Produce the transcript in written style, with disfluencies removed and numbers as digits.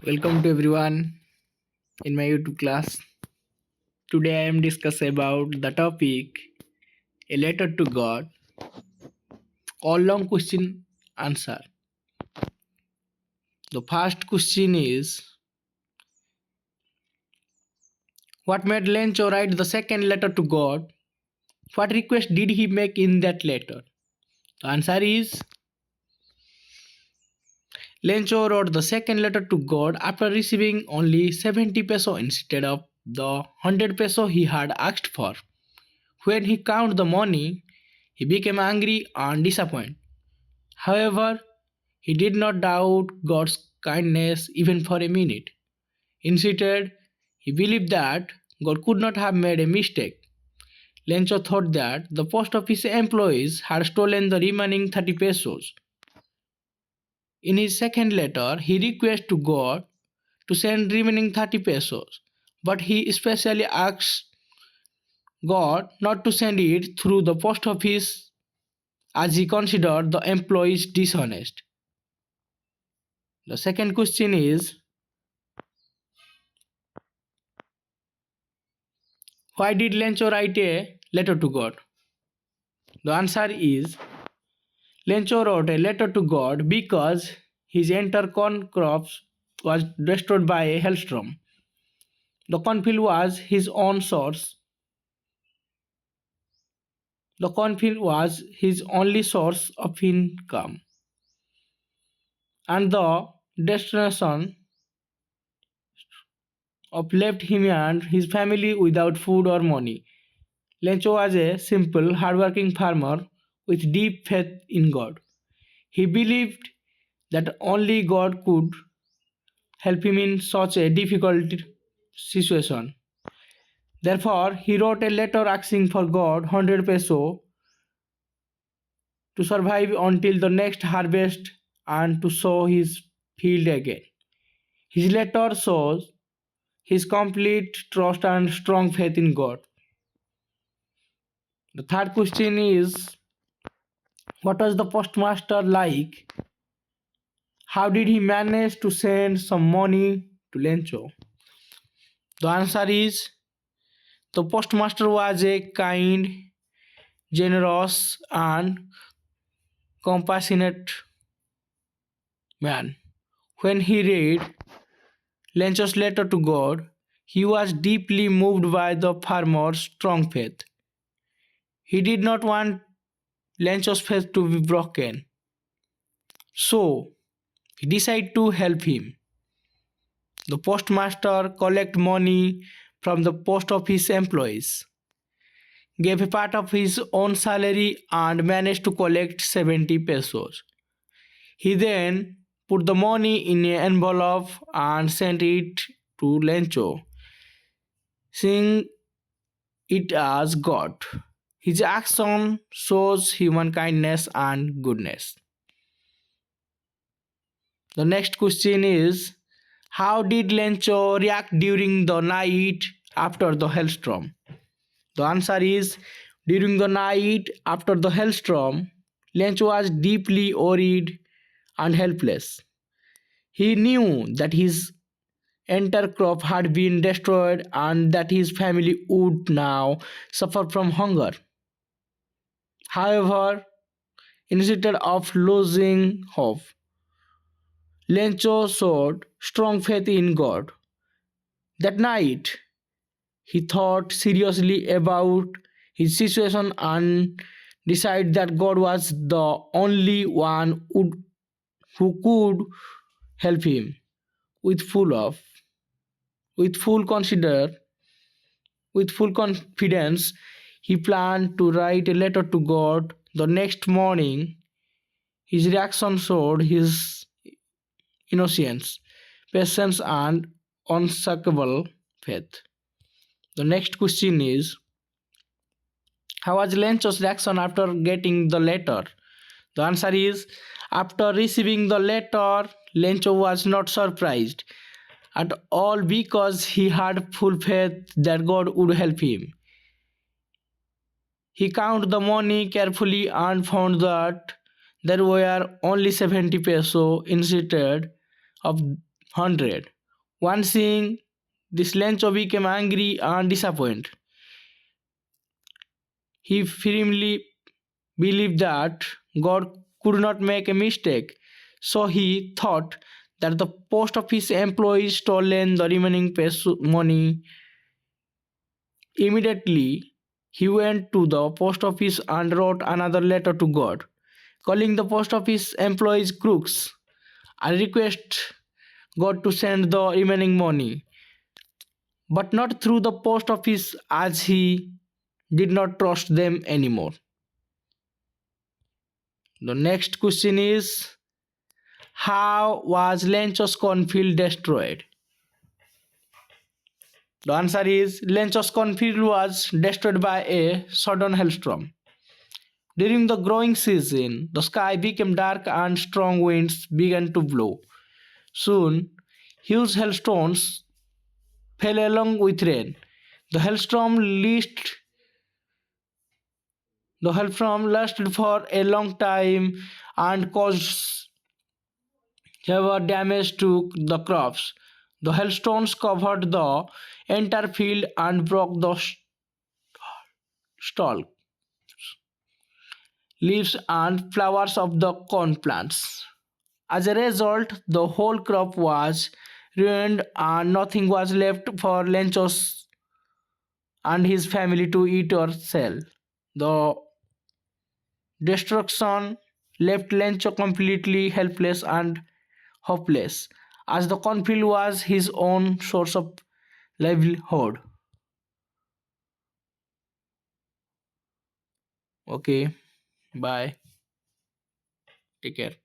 Welcome to everyone in my YouTube class. Today I am discussing about the topic a letter to God. All long question answer. The first question is what made Lencho write the second letter to God? What request did he make in that letter? The answer is Lencho wrote the second letter to God after receiving only 70 peso instead of the 100 peso he had asked for. When he counted the money, he became angry and disappointed. However, he did not doubt God's kindness even for a minute. Instead, he believed that God could not have made a mistake. Lencho thought that the post office employees had stolen the remaining 30 pesos. In his second letter, he requested to God to send remaining 30 pesos, but he especially asked God not to send it through the post office as he considered the employees dishonest. The second question is why did Lencho write a letter to God? The answer is Lencho wrote a letter to God because his entire corn crops was destroyed by a hailstorm. The cornfield was his own source. The cornfield was his only source of income, and the destruction of left him and his family without food or money. Lencho was a simple, hardworking farmer with deep faith in God. He believed that only God could help him in such a difficult situation. Therefore, he wrote a letter asking for God 100 peso to survive until the next harvest and to sow his field again. His letter shows his complete trust and strong faith in God. The third question is what was the postmaster like? How did he manage to send some money to Lencho? The answer is the postmaster was a kind, generous, and compassionate man. When he read Lencho's letter to God, he was deeply moved by the farmer's strong faith. He did not want Lencho's faith to be broken, so he decided to help him. The postmaster collected money from the post office employees, gave a part of his own salary, and managed to collect 70 pesos. He then put the money in an envelope and sent it to Lencho, seeing it as God. His action shows human kindness and goodness. The next question is how did Lencho react during the night after the hailstorm? The answer is during the night after the hailstorm, Lencho was deeply worried and helpless. He knew that his entire crop had been destroyed and that his family would now suffer from hunger. However, instead of losing hope, Lencho showed strong faith in God. That night, he thought seriously about his situation and decided that God was the only one who could help him. With full of, with full consider, with full confidence, he planned to write a letter to God the next morning. His reaction showed his innocence, patience, and unshakable faith. The next question is how was Lencho's reaction after getting the letter? The answer is after receiving the letter, Lencho was not surprised at all because he had full faith that God would help him. He counted the money carefully and found that there were only 70 peso instead of 100. One seeing this, Lencho became angry and disappointed. He firmly believed that God could not make a mistake, so he thought that the post office employees stolen the remaining money. Immediately, he went to the post office and wrote another letter to God, calling the post office employees crooks and request God to send the remaining money, but not through the post office as he did not trust them anymore. The next question is, how was Lencho's cornfield destroyed? The answer is, Lencho's cornfield was destroyed by a sudden hailstorm. During the growing season, the sky became dark and strong winds began to blow. Soon, huge hailstones fell along with rain. The hailstorm lasted The hailstorm lasted for a long time and caused severe damage to the crops. The hailstones covered the entire field and broke the stalk, leaves, and flowers of the corn plants. As a result, the whole crop was ruined and nothing was left for Lenchos and his family to eat or sell. The destruction left Lencho completely helpless and hopeless, as the cornfield was his own source of livelihood. Okay, bye. Take care.